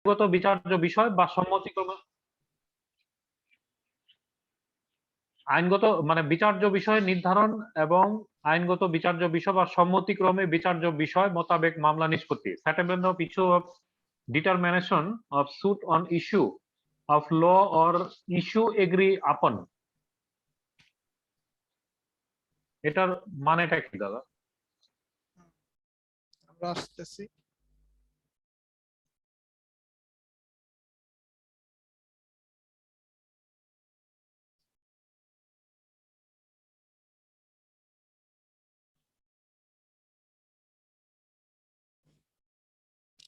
আইনগত বিচার্য বিষয় বা সম্মতিক্রমে আইনগত মানে বিচার্য বিষয় নির্ধারণ এবং আইনগত বিচার্য বিষয় বা সম্মতিক্রমে বিচার্য বিষয় মোতাবেক মামলা নিষ্পত্তি। Settlement of issue of determination of suit on issue of law or issue agree upon. এটার মানেটা কি দাদা? আমরা আসতেছি।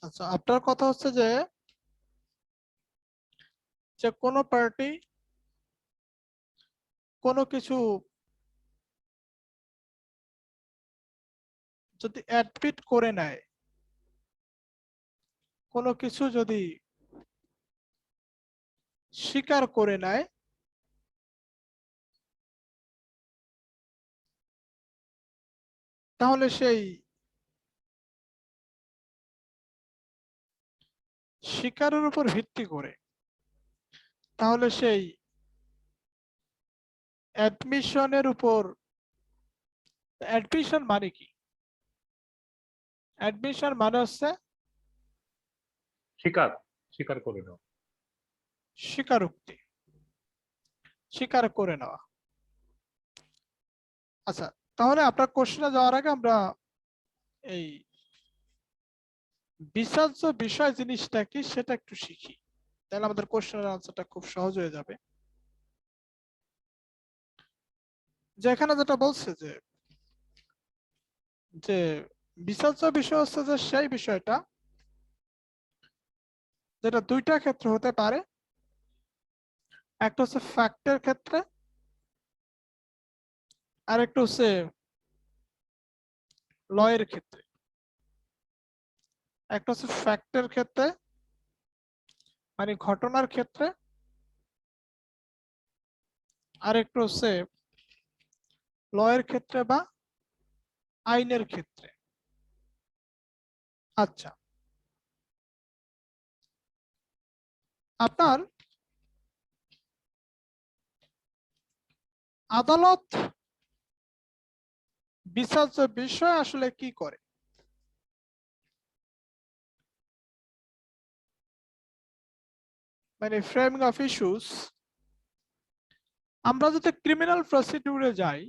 আচ্ছা, আপনার কথা হচ্ছে যে কোনো পার্টি কোনো কিছু যদি অ্যাডমিট করে নেয়, কোনো কিছু যদি স্বীকার করে নেয়, তাহলে সেই স্বীকারের উপর ভিত্তি করে তাহলে সেই অ্যাডমিশনের উপর, অ্যাডমিশন মানে কি? অ্যাডমিশন মানে হচ্ছে স্বীকার করে নাও। স্বীকারোক্তি, স্বীকার করে নেওয়া। আচ্ছা, তাহলে আপনার কোশ্চেনে যাওয়ার আগে আমরা এই বিচার্য বিষয় জিনিসটা কি সেটা একটু শিখি, তাহলে আমাদের কোশ্চেনের আনসারটা খুব সহজ হয়ে যাবে। যেখানে যেটা বলছে যে যে বিচার্য বিষয় হচ্ছে যে সেই বিষয়টা যেটা দুইটা ক্ষেত্রে হতে পারে। একটা হচ্ছে ফ্যাক্টের ক্ষেত্রে, আর একটা হচ্ছে লয়ের ক্ষেত্রে। একটা হচ্ছে ফ্যাক্টের ক্ষেত্রে মানে ঘটনার ক্ষেত্রে, আর একটা হচ্ছে লয়ের ক্ষেত্রে বা আইনের ক্ষেত্রে। আচ্ছা, আপনার আদালত বিচার্য বিষয় আসলে কি করে? মানে ফ্রেমিং অফ ইস্যুস। আমরা যদি ক্রিমিনাল প্রসিডিউরে যাই,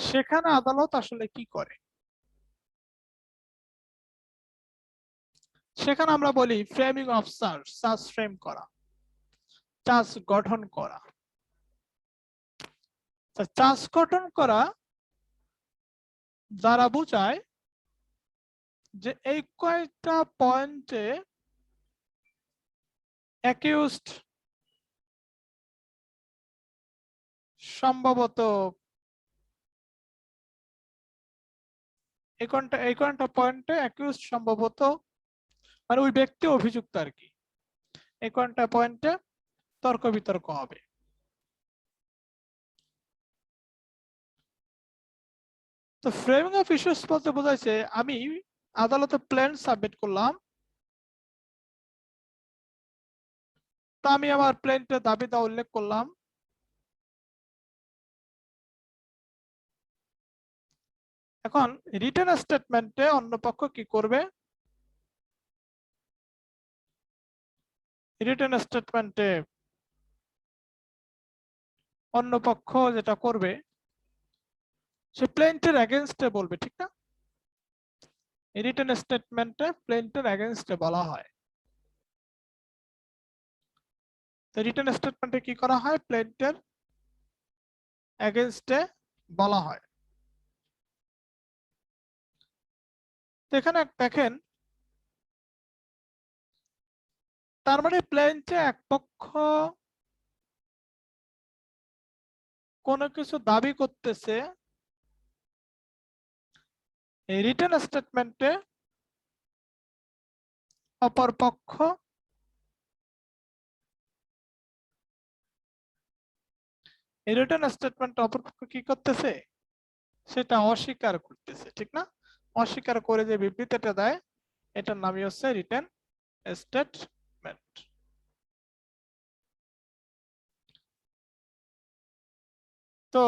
সেখানে আদালত আসলে কি করে? সেখানে আমরা বলি framing of charge, charge frame করা, চার্জ গঠন করা। চার্জ গঠন করা দ্বারা বোঝায় যে এই কয়েকটা পয়েন্টে অ্যাকিউজড সম্ভবত এই কয়েকটা পয়েন্টে অ্যাকিউজড সম্ভবত মানে ওই ব্যক্তি অভিযুক্ত আর কি, এই কয়েকটা পয়েন্টে তর্ক বিতর্ক হবে। তো ফ্রেমিং অফ ইস্যুস বলতে বোঝাইছে আমি আদালতে প্ল্যান সাবমিট করলাম, তা আমি আমার প্ল্যানটা দাবিটা উল্লেখ করলাম, এখন রিটেন স্টেটমেন্টে অন্য পক্ষ কি করবে? রিটেন স্টেটমেন্টে অন্য পক্ষ যেটা করবে সে প্লেন্টের এগেইনস্টে বলবে, ঠিক না? রিটেন স্টেটমেন্টে প্লেন্টের এগেইনস্টে বলা হয়। তো রিটেন স্টেটমেন্টে কি করা হয়? প্লেন্টের এগেইনস্টে বলা হয়। তো এখানে দেখেন, তার মানে প্লেন্টে এক পক্ষ কোনো কিছু দাবি করতেছে, এই রিটেন স্টেটমেন্টে অপর পক্ষ এই রিটেন স্টেটমেন্টে অপর পক্ষ কি করতেছে? সেটা অস্বীকার করতেছে, ঠিক না? অস্বীকার করে যে বিবৃতিটা দেয় এটার নামই হচ্ছে রিটেন স্টেটমেন্ট। তো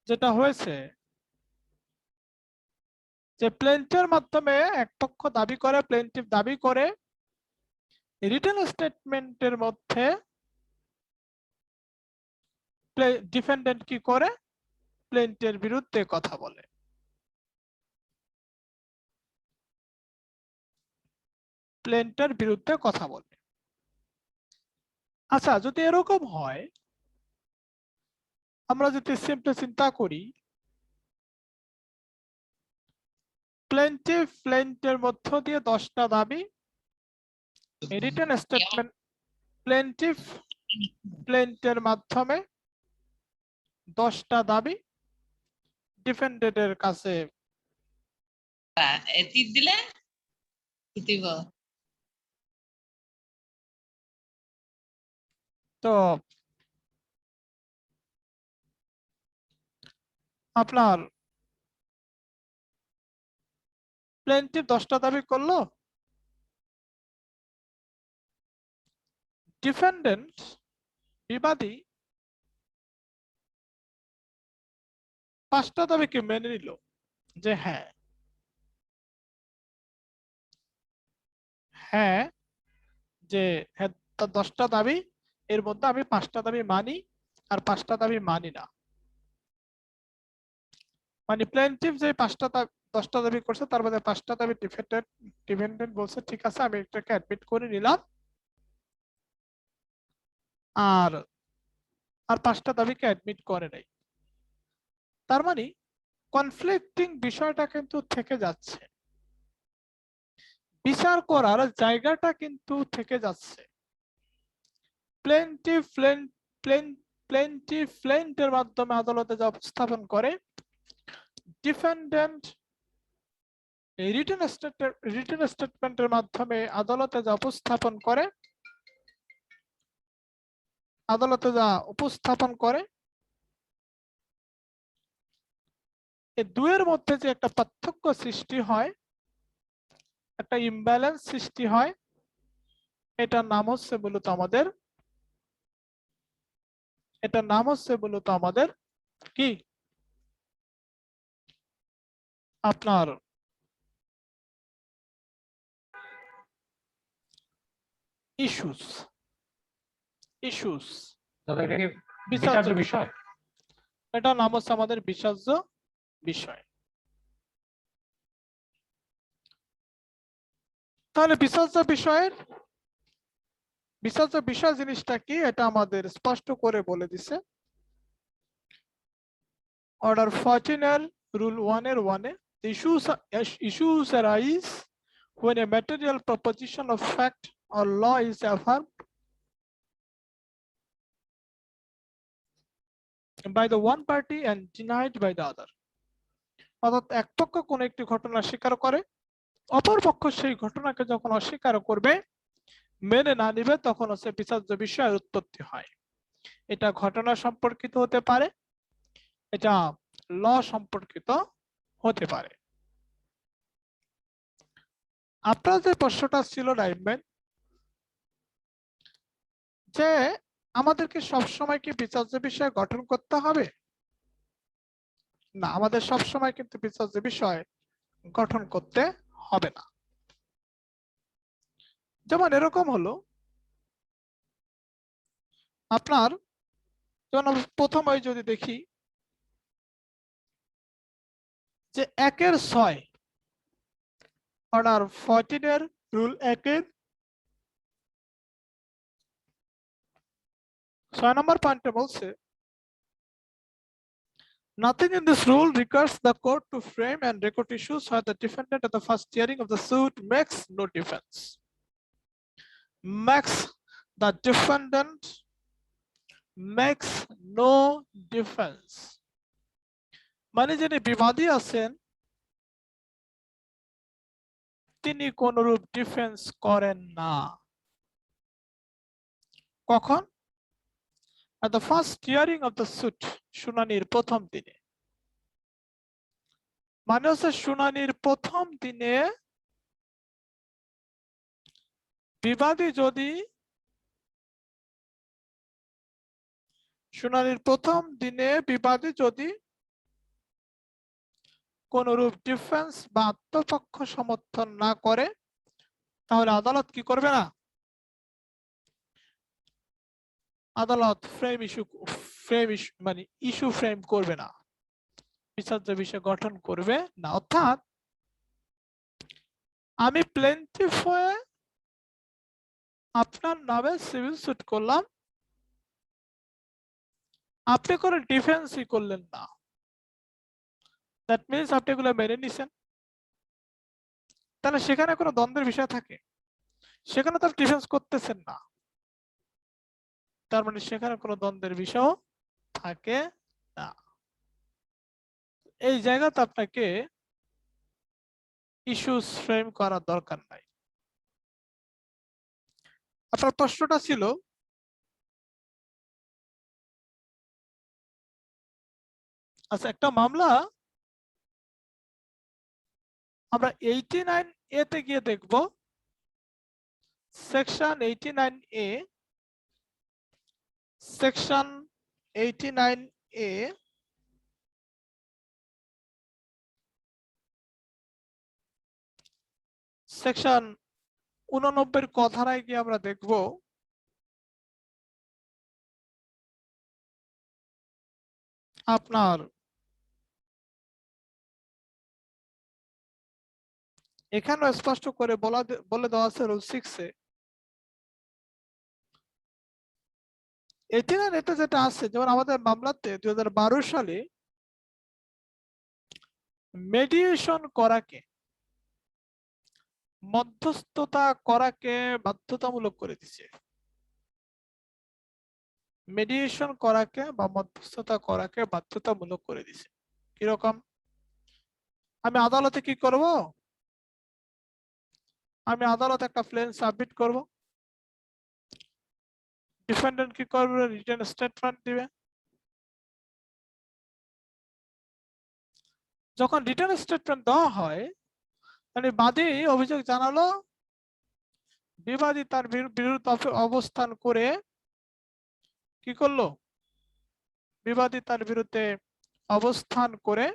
যেটা হয়েছে যে প্লেন্টিভের মাধ্যমে এক পক্ষ দাবি করে, প্লেন্টিভ দাবি করে রিটেন স্টেটমেন্টের মধ্যে ডিফেন্ডেন্ট কি করে, প্লেন্টের বিরুদ্ধে কথা বলে। প্লেন্টের বিরুদ্ধে কথা বলে। আচ্ছা, যদি এরকম হয়, আমরা যদি সিম্পলি চিন্তা করি, প্লেন্টিভ প্লেন্টের মধ্য দিয়ে 10টা দাবি, রিটেন স্টেটমেন্ট প্লেন্টিভ প্লেন্টের মাধ্যমে 10টা দাবি ডিফেন্ডেন্টের কাছে তীর দিলে কি দিব? তো আপনার প্লেন্টিভ 10টা দাবি করলো, ডিফেন্ডেন্ট বিবাদী 5টা দাবিকে মেনে নিল যে হ্যাঁ হ্যাঁ যে হ্যাঁ 10টা দাবি, এর মধ্যে আমি 5টা দাবি মানি আর 5টা দাবি মানি না। মানে প্লেন্টিভ যে 10টা দাবি করছে তার মধ্যে 5টা দাবি ডিফেন্ডেন্ট বলছে ঠিক আছে আমি এটাকে অ্যাডমিট করে নিলাম, আর আর 5টা দাবিকে অ্যাডমিট করে নাই। তার মানে কনফ্লিক্টিং বিষয়টা কিন্তু থেকে যাচ্ছে, বিচার করার জায়গাটা কিন্তু থেকে যাচ্ছে। প্লেন্টিভ প্লেন্টের মাধ্যমে আদালতে যা উপস্থাপন করে, ডিফেন্ডেন্ট রিটেন স্টেটমেন্টের মাধ্যমে আদালতে যা উপস্থাপন করে, এই দুয়ের মধ্যে যে একটা পার্থক্য সৃষ্টি হয়, একটা ইমব্যালেন্স সৃষ্টি হয়, এটার নাম হচ্ছে মূলত আমাদের কি আপনার ইস্যুস। তাহলে এটা কি বিচার্য বিচার্য বিষয়? এটার নাম হচ্ছে আমাদের বিচার্য বিষয়। তাহলে বিচার্য বিষয় জিনিসটা কি এটা আমাদের স্পষ্ট করে বলে দিছে অর্ডার 14 এর রুল 1 এর 1 এ, issues arise when a material proposition of fact or law is affirmed by the one party and denied by the other. অর্থাৎ এক পক্ষ কোন একটি ঘটনা স্বীকার করে, অপর পক্ষ সেই ঘটনাকে যখন অস্বীকার করবে, মেনে না নিবে, তখন হচ্ছে বিচার্য বিষয়ের উৎপত্তি হয়। এটা ঘটনা সম্পর্কিত হতে পারে, এটা ল সম্পর্কিত হতে পারে। আপনার যে প্রশ্নটা ছিল নাইমবেন, যে আমাদেরকে সবসময় কি বিচার্য বিষয় গঠন করতে হবে? না, আমাদের সবসময় কিন্তু বিচার্য বিষয় গঠন করতে হবে না। যেমন এরকম হলো, আপনার যেমন প্রথমে যদি দেখি যে 1 এর 6 অর্ডার 14 এর রুল 1 এর 6 নম্বর পয়েন্টে বলছে, nothing in this rule requires the court to frame and record issues where the defendant at the first hearing of the suit makes no defense. The defendant makes no defense. মানে যিনি বিবাদী আছেন তিনি কোনরূপ defence করেন না। কখন? at the first hearing of the suit, শুনানির প্রথম দিনে। মানে হচ্ছে শুনানির প্রথম দিনে বিবাদী যদি কোনরূপ ডিফেন্স বা আত্মপক্ষ সমর্থন না করে তাহলে আদালত কি করবে না? আদালত ইস্যু ফ্রেম করবে না, বিচার্য বিষয় গঠন করবে না। অর্থাৎ আমি প্লেন্টিফ হয়ে আপনার নামে সিভিল সুট করলাম, আপনি কোনো ডিফেন্সই করলেন না, দ্যাট মিনস আপনি এগুলো মেনে নিছেন, তাহলে সেখানে কোনো দ্বন্দ্বের বিষয় থাকে, সেখানে তো ডিফেন্স করতেছেন না, তার মানে সেখানে কোনো দ্বন্দ্বের বিষয় থাকে না। এই জায়গাতে আপনাকে ইস্যুস ফ্রেম করার দরকার নাই। আপনার প্রশ্নটা ছিল আচ্ছা, একটা মামলা আমরা 89A তে গিয়ে দেখব, section 89A, section 89A section 89 ক ধারায় গিয়ে আমরা দেখব আপনার এখানে স্পষ্ট করে বলে দেওয়া আছে রুল 6 এ। 89 এতে যেটা আছে, যেমন আমাদের মামলাতে 2012 সালে মেডিয়েশন করাকে, মধ্যস্থতা করাকে বাধ্যতামূলক করে দিয়েছে। মেডিয়েশন করাকে বা মধ্যস্থতা করাকে বাধ্যতামূলক করে দিয়েছে। কিরকম? আমি আদালতে কি করব? আমি আদালতে একটা প্লেন সাবমিট করব, ডিফেন্ডেন্ট কি করবে? রিটেন স্টেটমেন্ট দিবে। যখন রিটেন স্টেটমেন্ট দেওয়া হয়, মানে বাদী অভিযোগ জানালো, বিবাদী তার বিরুদ্ধে অবস্থান করে কি করলো? বিবাদী তার বিরুদ্ধে অবস্থান করে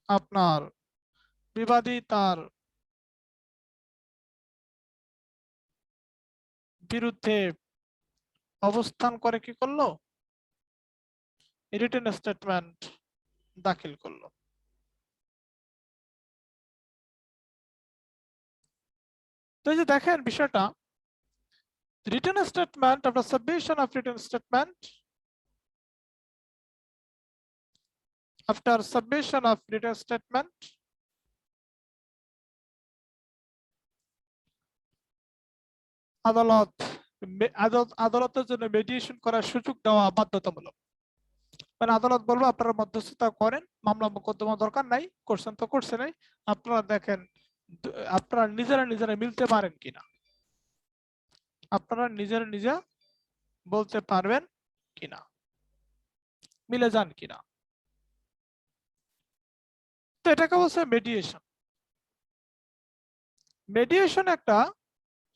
আপনার বিবাদী তার বিরুদ্ধে অবস্থান করে কি করলো? রিটেন স্টেটমেন্ট দাখিল করলো। তো এই যে দেখেন বিষয়টা, রিটেন স্টেটমেন্ট, আপনার submission of written statement, after submission of written statement, আদালতের জন্য মেডিয়েশন করার সুযোগ দেওয়া বাধ্যতামূলক। মানে আদালত বলবো আপনারা মধ্যস্থতা করেন, মামলা মোকদ্দমা দরকার নাই, করছেন তো করছে নাই, আপনারা দেখেন আপনারা নিজেরা মিলতে পারেন কিনা, আপনারা নিজে বলতে পারবেন কিনা, মিলে যান কিনা। তো এটাকে বলছে মেডিয়েশন। মেডিয়েশন একটা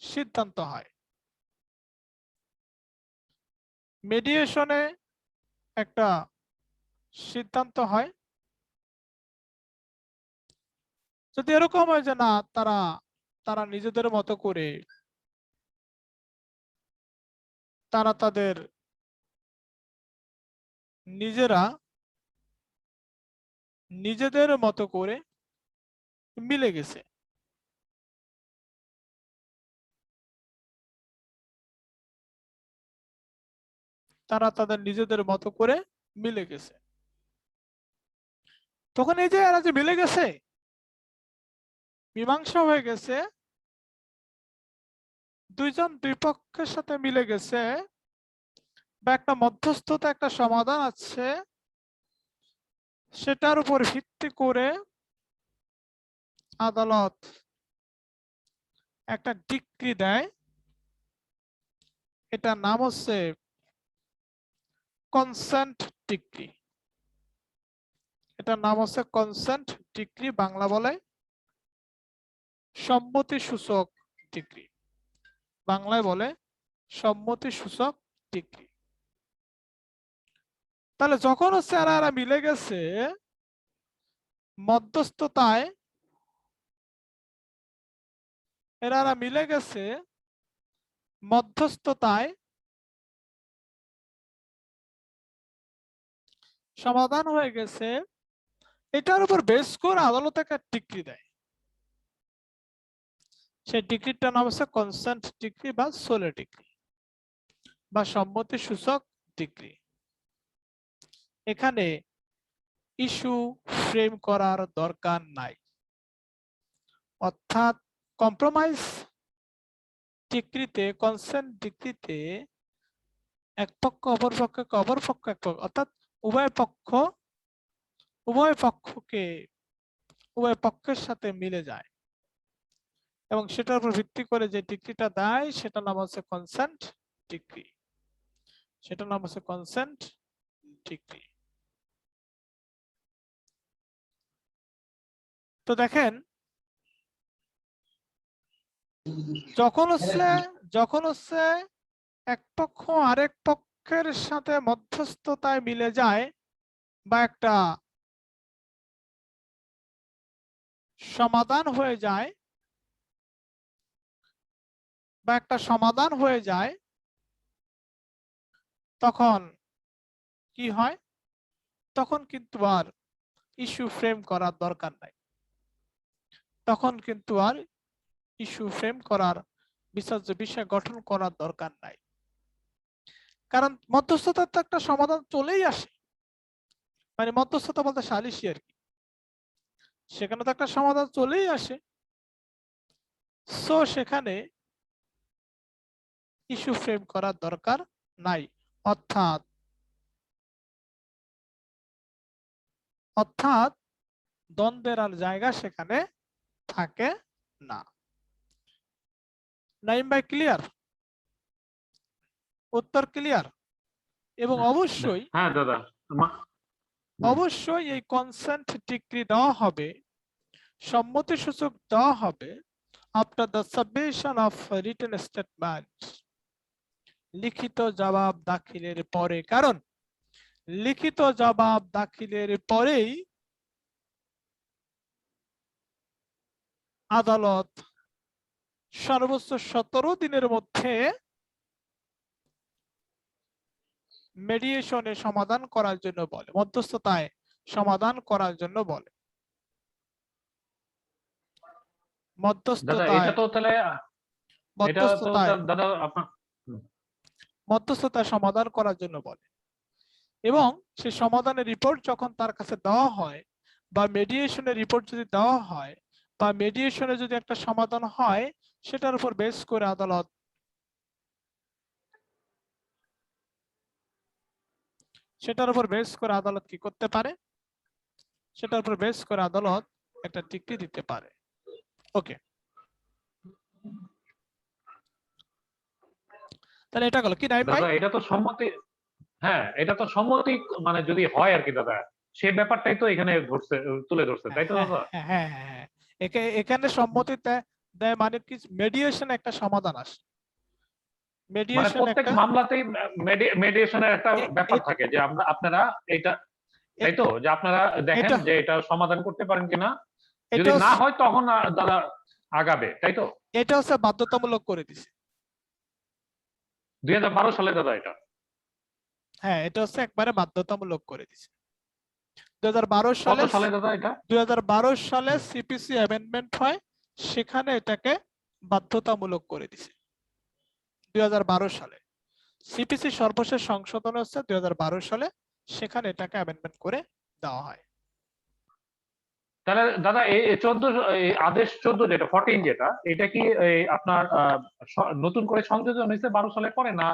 সিদ্ধান্ত হয়, মেডিয়েশনে একটা সিদ্ধান্ত হয়। যদি এরকম হয় যে না, তারা নিজেদের মতো করে তারা তাদের নিজেদের মতো করে মিলে গেছে, তারা তাদের নিজেদের মতো করে মিলে গেছে, তখন এই যে এরা যে মিলে গেছে, মীমাংসা হয়ে গেছে, দুইজন দুই পক্ষের সাথে মিলে গেছে, বা একটা মধ্যস্থতা একটা সমাধান আছে, সেটার উপর ভিত্তি করে আদালত একটা ডিক্রি দেয় এটার নাম হচ্ছে কনসেন্ট ডিক্রি। এটার নাম হচ্ছে কনসেন্ট ডিক্রি, বাংলা বলে সম্মতি সূচক ডিক্রি, বাংলায় বলে সম্মতি সূচক ডিক্রি। তাহলে যখন হচ্ছে এরা মিলে গেছে মধ্যস্থতায়, এরা মিলে গেছে মধ্যস্থতায়, সমাধান হয়ে গেছে, এটার উপর বেস করে আদালত একটা ডিক্রি দেয়। সেই ডিক্রিটার নাম হচ্ছে কনসেন্ট ডিক্রি বা সোলে ডিক্রি বা সম্মতি সূচক ডিক্রি। এখানে ইস্যু ফ্রেম করার দরকার নাই, অর্থাৎ কম্প্রোমাইজ ডিক্রিতে, কনসেন্ট ডিক্রিতে এক পক্ষ অপর পক্ষকে, অপর পক্ষ এক পক্ষ, অর্থাৎ উভয় পক্ষের সাথে মিলে যায় এবং সেটার উপর ভিত্তি করে যে ডিক্রিটা দেয় সেটার নাম হচ্ছে কনসেন্ট ডিক্রি, সেটার নাম হচ্ছে কনসেন্ট ডিক্রি। তো দেখেন, যখন হচ্ছে এক পক্ষ আরেক পক্ষের সাথে মধ্যস্থতায় মিলে যায় বা একটা সমাধান হয়ে যায়, তখন কি হয়? তখন কিন্তু আর ইস্যু ফ্রেম করার দরকার নাই, তখন কিন্তু আর ইস্যু ফ্রেম করার, বিচার্য বিষয় গঠন করার দরকার নাই। কারণ মধ্যস্থতার তো একটা সমাধান চলেই আসে, মানে মধ্যস্থতা বলতে সালিশি আর কি, সেখানে তো একটা সমাধান চলেই আসে। সো সেখানে ইস্যু ফ্রেম করার দরকার নাই, অর্থাৎ দ্বন্দ্বের আর জায়গা সেখানে থাকে না। নাইম ভাই ক্লিয়ার? উত্তর ক্লিয়ার? এবং অবশ্যই হ্যাঁ দাদা, অবশ্যই এই কনসেন্ট ডিক্রি দেওয়া হবে, সম্মতি সূচক দেওয়া হবে after the submission of written statement, লিখিত জবাব দাখিলের পরে। কারণ লিখিত জবাব দাখিলের পরেই আদালত সর্বোচ্চ 17 দিনের মধ্যে মেডিয়েশনে সমাধান করার জন্য বলে, মধ্যস্থতায় সমাধান করার জন্য বলে, দাদা এটা তো তাহলে এটা তো দাদা আপনার মধ্যস্থতায় সমাধান করার জন্য বলে। এবং সেই সমাধানের রিপোর্ট যখন তার কাছে দেওয়া হয় বা মেডিয়েশনের রিপোর্ট যদি দেওয়া হয় বা মেডিয়েশনে যদি একটা সমাধান হয়, সেটার উপর বেস করে আদালত কি করতে পারে? সেটার উপর বেস করে আদালত একটা ডিক্রি দিতে পারে। ওকে, তাহলে এটা গেল কি নাইম ভাই? দাদা এটা তো সম্মতি, হ্যাঁ এটা তো সম্মতি মানে যদি হয় আর কি দাদা, সেই ব্যাপারটাই তো এখানে তুলে ধরছে, তাই তো দাদা? হ্যাঁ হ্যাঁ হ্যাঁ, এখানে সম্মতি দেয় মানে কি, মেডিয়েশন একটা সমাধান আসে, মানে মেডিয়েশন প্রত্যেক একটা, মামলাতেই মেডিয়েশনের একটা ব্যাপার থাকে যে আপনারা এটা, তাই তো, যে আপনারা দেখেন এটা যে এটা সমাধান করতে পারেন কিনা, যদি এটা না হয় তখন দাদা আগাবে, তাই তো? এটা হচ্ছে বাধ্যতামূলক করে দিছে। 2012 সালে দাদা এটা। হ্যাঁ, এটা হচ্ছে একবারে বাধ্যতামূলক করে দিছে 2012 কত সালে। সালে দাদা এটা? 2012 সালে সিপিসি অ্যামেন্ডমেন্ট হয়, সেখানে এটাকে বাধ্যতামূলক করে দিছে 2012 সালে। সিপিসি সর্বশেষ সংশোধন হচ্ছে 2012 সালে, সেখানে এটাকে অ্যামেন্ডমেন্ট করে দেওয়া হয়। তাহলে দাদা এই 14 আদেশ 14 যেটা 14 যেটা, এটা কি আপনার নতুন করে সংযোজন হয়েছে 12 সালের পরে না,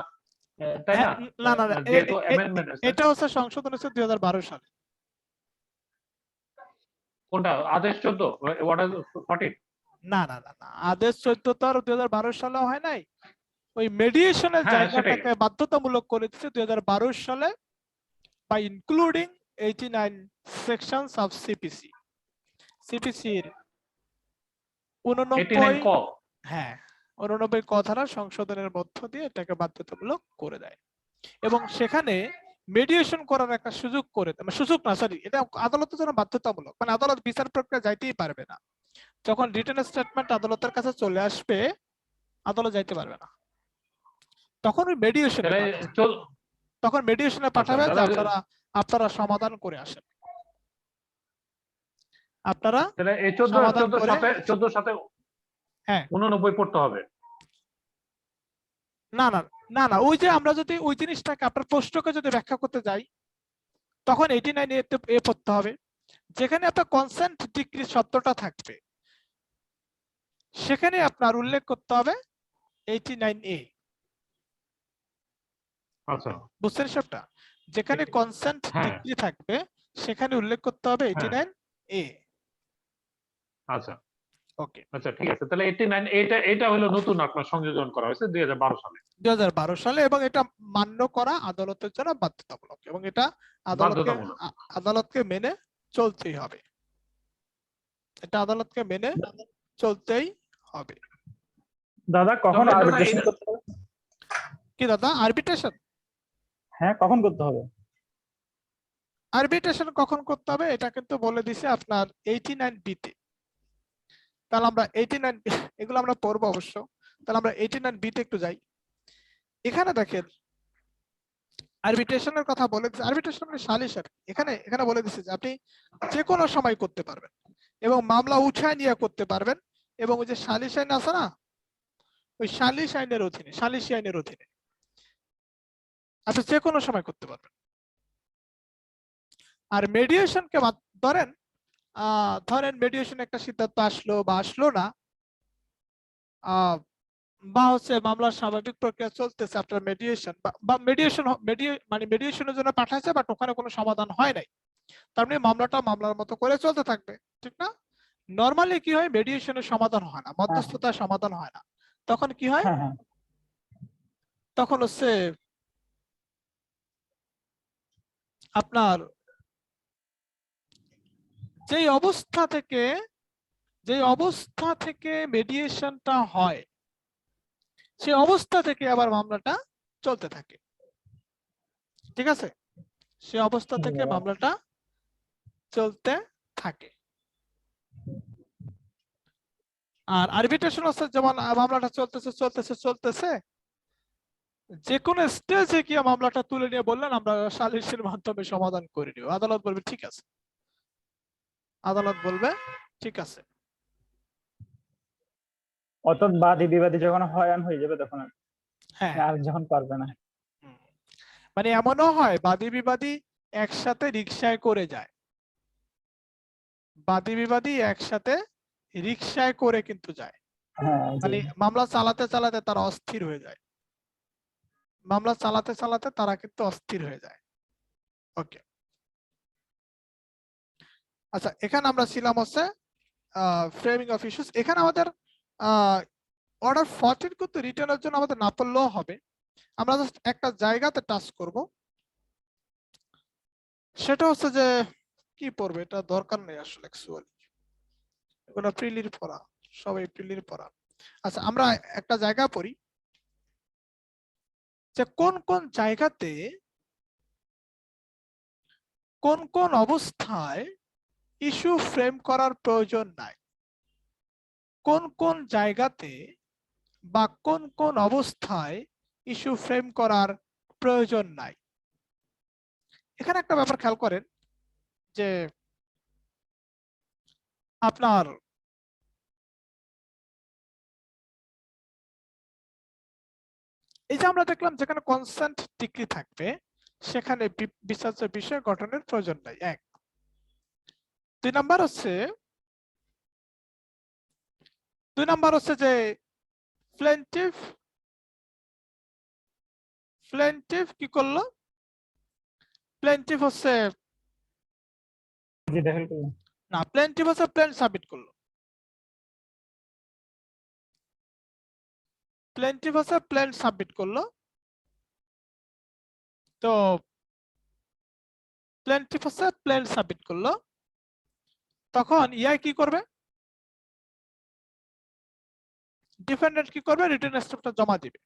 তাই হ্যাঁ, না? না না না, যেহেতু অ্যামেন্ডমেন্ট হয়েছে। এটা হচ্ছে সংশোধন হচ্ছে 2012 সালে। কোনটা আদেশ 14? What is 14? না না না না, আদেশ 14 তো আর 2012 সালে হয় নাই, ওই মেডিয়েশনের হ্যাঁ, জায়গাটাকে বাধ্যতামূলক করে দিচ্ছে 2012 সালে by including 89 sections of CPC এর 89 ক 89 হ্যাঁ 89 ক ধারা সংশোধনের মধ্য দিয়ে এটাকে বাধ্যতামূলক করে দেয় এবং সেখানে মেডিয়েশন করার একটা সুযোগ করে দেয়, মানে সুযোগ না সরি, এটা আদালতের জন্য বাধ্যতামূলক, মানে আদালত বিচার প্রক্রিয়া যাইতেই পারবে না। যখন রিটেন স্টেটমেন্ট আদালতের কাছে চলে আসবে আদালত যাইতে পারবে না, তখন ওই মেডিয়েশনে তাহলে পাঠাবে। চল- তখন মেডিয়েশনে পাঠাবে যে দাদা, আপনারা আপনারা সমাধান করে আসেন, আপনারা তাহলে এই 14 সমাধান 14 করে সাথে 14 সাথে হ্যাঁ 89 পড়তে হবে। না না না না ওই যে আমরা যদি ওই জিনিসটাকে আপনার প্রশ্নকে যদি ব্যাখ্যা করতে যাই তখন 89 এ পড়তে হবে, যেখানে আপনার কনসেন্ট ডিক্রি শব্দটা থাকবে সেখানে আপনার উল্লেখ করতে হবে 89 এ। আচ্ছা, বুঝছেন সবটা? যেখানে কনসেন্ট হ্যাঁ। ডিক্রি থাকবে সেখানে উল্লেখ করতে হবে 89 এ। আচ্ছা ওকে, আচ্ছা, ঠিক আছে। তাহলে 89 এটা হলো নতুন আপনার সংযোজন করা হয়েছে 2012 সালে। 2012 সালে, এবং এটা মান্য করা আদালতের জন্য বাধ্যতামূলক, এবং এটা বাধ্যতামূলক। আদালতকে মেনে চলতেই হবে, এটা আদালতকে মেনে চলতেই হবে। দাদা কখন তবে দাদা, আরবিট্রেশন এটা- করতে হবে? কি দাদা আরবিট্রেশন? হ্যাঁ, কখন করতে হবে? আরবিট্রেশন কখন করতে হবে এটা কিন্তু বলে দিছে আপনার 89 বি তে। তাহলে আমরা 89 এগুলো আমরা পড়বো অবশ্য, তাহলে আমরা 89 বি তে একটু যাই। এখানে দেখেন আরবিট্রেশনের কথা বলে দিচ্ছে, আরবিট্রেশন মানে সালিশ আর কি। এখানে এখানে বলে দিচ্ছে যে আপনি যে কোনো সময় করতে পারবেন এবং মামলা উঠায় নিয়ে করতে পারবেন, এবং ওই যে সালিশ আইন আছে না, ওই সালিশ আইনের অধীনে, সালিশি আইনের অধীনে আপনি যে কোনো সময় করতে পারবেন। আর মেডিয়েশনকে ধরেন ধরেন মেডিয়েশন একটা সিদ্ধান্ত আসলো বা আসলো না, বা হচ্ছে মামলার স্বাভাবিক প্রক্রিয়া চলতেছে, আপনার মেডিয়েশন বা মেডিয়েশন মানে মেডিয়েশনের জন্য পাঠাইছে বাট ওখানে কোনো সমাধান হয় নাই, তার মানে মামলাটা মামলার মতো করে চলতে থাকবে, ঠিক না? নরমালি কি হয়, মেডিয়েশনের সমাধান হয় না, মধ্যস্থতার সমাধান হয় না, তখন কি হয়, হ্যাঁ হ্যাঁ তখন হচ্ছে আপনার যেই অবস্থা থেকে মেডিয়েশনটা হয় সেই অবস্থা থেকে আবার মামলাটা চলতে থাকে, ঠিক আছে? সেই অবস্থা থেকে মামলাটা চলতে থাকে। আর আরবিট্রেশন হচ্ছে যেমন মামলাটা চলতেছে যে কোনো স্টেজে গিয়ে মামলাটা তুলে নিয়ে বললেন আমরা সালিসের মাধ্যমে সমাধান করে নিব, আদালত বলবে ঠিক আছে, আদালত বলবে ঠিক আছে। অর্থাৎ বাদী বিবাদী যখন হয়রান হয়ে যাবে তখন হ্যাঁ, আর যখন পারবে না। হুম। মানে এমনও হয় বাদী বিবাদী একসাথে রিকশায় করে যায়, বাদী বিবাদী একসাথে রিকশায় করে কিন্তু যায়, হ্যাঁ মানে মামলা চালাতে চালাতে তারা অস্থির হয়ে যায়, মামলা চালাতে চালাতে তারা কিন্তু অস্থির হয়ে যায়। ওকে, আচ্ছা এখানে আমরা ছিলাম হচ্ছে ফ্রেমিং অফ ইস্যুস। এখানে আমাদের অর্ডার 14 কিন্তু রিটার্নের জন্য আমাদের না পড়লেও হবে, আমরা জাস্ট একটা জায়গাতে টাচ করব, সেটা হচ্ছে যে কি পড়বে এটা দরকার নেই আসলে, অ্যাকচুয়ালি এগুলো প্রিলির পড়া, সবাই প্রিলির পড়া। আচ্ছা আমরা একটা জায়গা পড়ি যে কোন কোন জায়গাতে কোন কোন অবস্থায় ইস্যু ফ্রেম করার প্রয়োজন নাই, কোন কোন জায়গাতে বা কোন কোন অবস্থায় ইস্যু ফ্রেম করার প্রয়োজন নাই। এখানে একটা ব্যাপার খেয়াল করেন যে আপনার এই যে আমরা দেখলাম যেখানে কনসেন্ট ডিগ্রি থাকবে সেখানে বিচার্য বিষয় গঠনের প্রয়োজন নাই, এক। 2 নাম্বার হচ্ছে যে প্লেন্টিফ কি করলো, প্লেন্টিফ হচ্ছে না, প্লেন্টিফ হচ্ছে প্লেন সাবমিট করলো, প্লেন্টিভ আছে, প্লেন সাবমিট করলো। তো প্লেন্টিভ আছে, প্লেন সাবমিট করলো, তখন ইআই কি করবে? ডিফেন্ডেন্ট কি করবে? রিটেন স্টেটমেন্টটা জমা দিবে।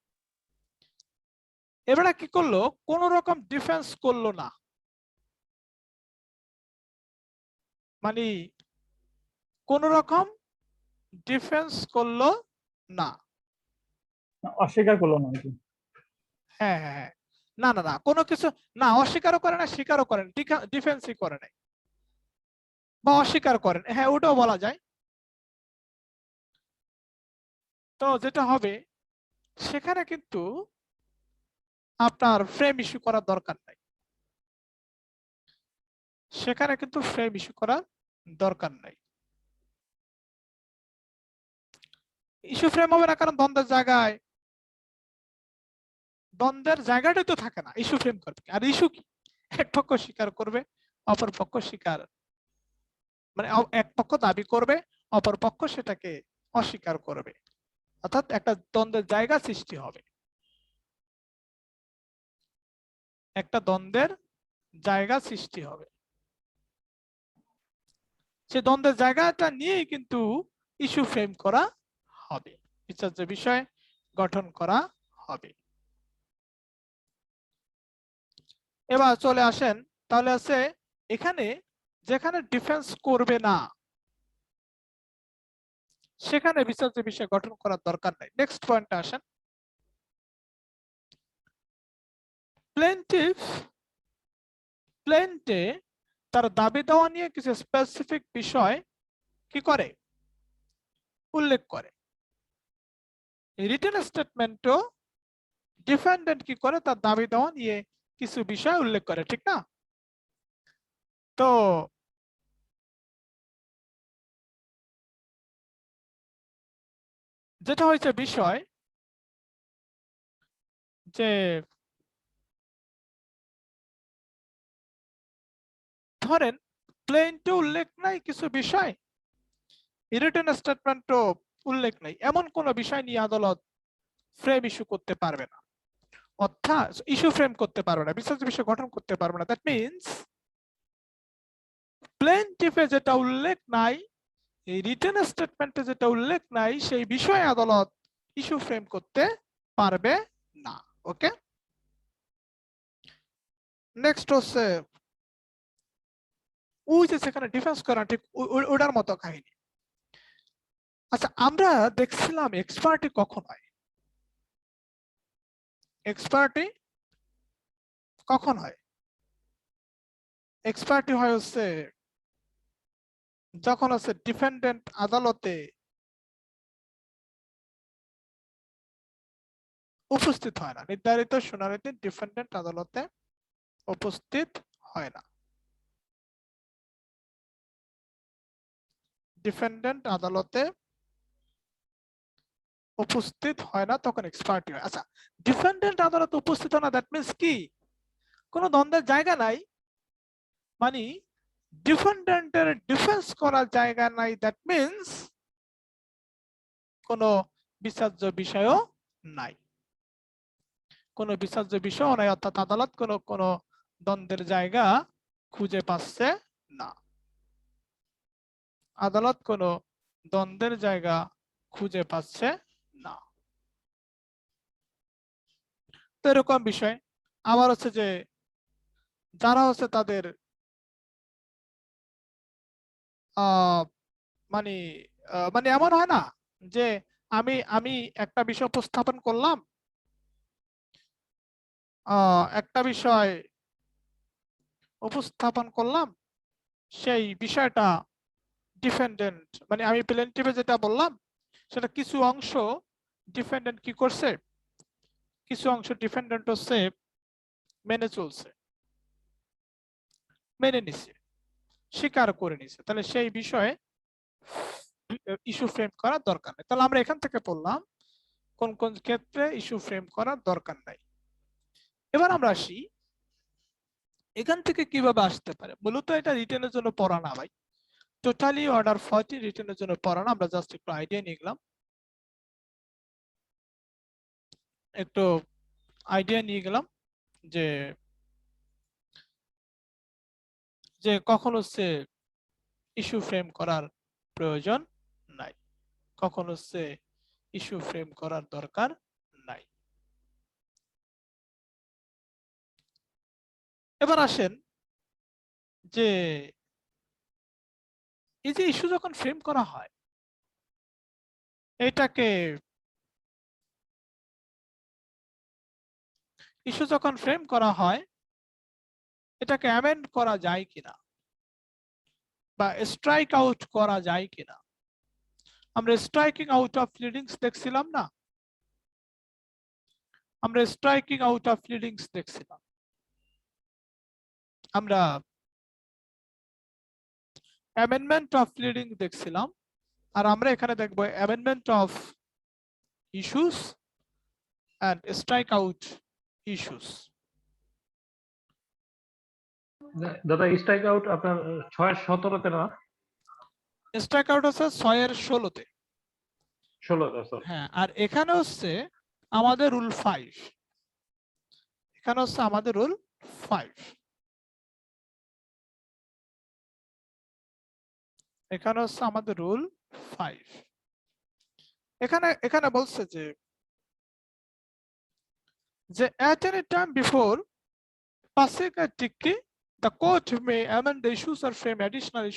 এবারে কি করলো? কোন রকম ডিফেন্স করলো না, মানে কোন রকম ডিফেন্স করলো না। অস্বীকার করলো না আর কি। হ্যাঁ হ্যাঁ হ্যাঁ, না না না, কোনো কিছু না, অস্বীকারও করে না, স্বীকারও করেন, ডিফেন্সই করে নাই বা অস্বীকার করেন, হ্যাঁ ওটাও বলা যায়। তো যেটা হবে সেখানে কিন্তু আপনার ফ্রেম ইস্যু করার দরকার নাই, সেখানে কিন্তু ফ্রেম ইস্যু করার দরকার নাই। ইস্যু ফ্রেম হবে না, কারণ দ্বন্দ্বের জায়গাটাই তো থাকে না, ইস্যু ফ্রেম করবে। আর ইস্যু কি? এক পক্ষ স্বীকার করবে, অপর পক্ষ স্বীকার, মানে এক পক্ষ দাবি করবে, অপর পক্ষ সেটাকে অস্বীকার করবে, অর্থাৎ একটা দ্বন্দ্বের জায়গা সৃষ্টি হবে, একটা দ্বন্দ্বের জায়গা সৃষ্টি হবে। সে দ্বন্দ্বের জায়গাটা নিয়েই কিন্তু ইস্যু ফ্রেম করা হবে, বিচার্য বিষয় গঠন করা হবে। এবার চলে আসেন, তাহলে আছে এখানে যেখানে ডিফেন্স করবে না সেখানে বিচার্য বিষয় গঠন করার দরকার নাই। নেক্সট পয়েন্টে আসেন। প্লেন্টে তার দাবি দেওয়া নিয়ে কিছু স্পেসিফিক বিষয় কি করে? উল্লেখ করে। রিটেন স্টেটমেন্টও ডিফেন্ডেন্ট কি করে? তার দাবি দেওয়া নিয়ে কিছু বিষয় উল্লেখ করে, ঠিক না? তো যেটা হয়েছে বিষয় যে ধরেন প্লেন্টে উল্লেখ নাই কিছু বিষয়, রিটেন স্টেটমেন্টও উল্লেখ নাই, এমন কোন বিষয় নিয়ে আদালত ফ্রেম ইস্যু করতে পারবে না, অর্থাৎ ইস্যু ফ্রেম করতে পারবে না, বিচার্য বিষয় গঠন করতে পারবে না। দ্যাট মিন্স প্লেন্টিফে যেটা উল্লেখ নাই, এই রিটেন স্টেটমেন্টে যেটা উল্লেখ নাই, সেই বিষয়ে আদালত ইস্যু ফ্রেম করতে পারবে না। ওকে, নেক্সট হচ্ছে ওই যে সেখানে ডিফেন্স করা, ঠিক ওটার মতো কাহিনী। আচ্ছা, আমরা দেখছিলাম এক্সপার্টি কখন হয়? এক্সপার্টি কখন হয়? এক্সপার্টি হয় হচ্ছে যখন হচ্ছে ডিফেন্ডেন্ট আদালতে উপস্থিত হয় না, নির্ধারিত শুনানিতে ডিফেন্ডেন্ট আদালতে উপস্থিত হয় না, ডিফেন্ডেন্ট আদালতে উপস্থিত হয় না, তখন এক্সপার্টি হয়। আচ্ছা, ডিফেন্ডেন্ট আদালতে উপস্থিত হয় না, দ্যাট মিন্স কি? কোনো দ্বন্দ্বের জায়গা নাই, মানে ডিফেন্ডেন্টের ডিফেন্স করার জায়গা নাই, দ্যাট মিন্স কোনো বিচার্য বিষয়ও নাই, কোনো বিচার্য বিষয় নাই, অর্থাৎ আদালত কোনো দ্বন্দ্বের জায়গা খুঁজে পাচ্ছে না, আদালত কোনো দ্বন্দ্বের জায়গা খুঁজে পাচ্ছে না। তো এরকম বিষয় আবার হচ্ছে যে যারা হচ্ছে তাদের মানে মানে এমন হয় না যে আমি আমি একটা বিষয় উপস্থাপন করলাম, একটা বিষয় উপস্থাপন করলাম, সেই বিষয়টা ডিফেন্ডেন্ট, মানে আমি প্লেন্টিভে যেটা বললাম সেটা কিছু অংশ ডিফেন্ডেন্ট কি করছে, কিছু অংশ ডিফেন্ডেন্ট হচ্ছে মেনে চলছে, মেনে নিছে, স্বীকার করে নিছে, তাহলে সেই বিষয়ে ইস্যু ফ্রেম করার দরকার নেই। তাহলে আমরা এখান থেকে পড়লাম কোন কোন ক্ষেত্রে ইস্যু ফ্রেম করার দরকার নাই। এবার আমরা আসি এখান থেকে কিভাবে আসতে পারে। মূলত এটা রিটেনের জন্য পড়া না ভাই, টোটালি অর্ডার 40 রিটেনের জন্য পড়া না, আমরা জাস্ট একটু আইডিয়া নিয়ে গেলাম। একটু আইডিয়া নিয়ে গেলাম যে যে কখন হচ্ছে ইস্যু ফ্রেম করার প্রয়োজন নাই, কখন হচ্ছে ইস্যু ফ্রেম করার দরকার নাই। এবার আসেন যে এই যে ইস্যু যখন ফ্রেম করা হয় এটাকে ইস্যু যখন ফ্রেম করা হয় এটাকে অ্যামেন্ড করা যায় কিনা বা স্ট্রাইক আউট করা যায় কিনা। আমরা স্ট্রাইকিং আউট অফ প্লিডিংস দেখছিলাম না, আমরা স্ট্রাইকিং আউট অফ প্লিডিংস দেখছিলাম, আমরা অ্যামেন্ডমেন্ট অফ প্লিডিং দেখছিলাম, আর আমরা এখানে দেখব amendment of issues and strike out issues. দাদা স্ট্রাইক আউট আপনার 6-17 না? স্ট্রাইক আউট হচ্ছে 6-16-তে। 16 হ্যাঁ, আর এখানে হচ্ছে আমাদের রুল 5, এখানে হচ্ছে আমাদের রুল 5, এখানে হচ্ছে আমাদের রুল 5। এখানে বলছে যে at any time before passing a decree the court may amend the issues or frame additional issues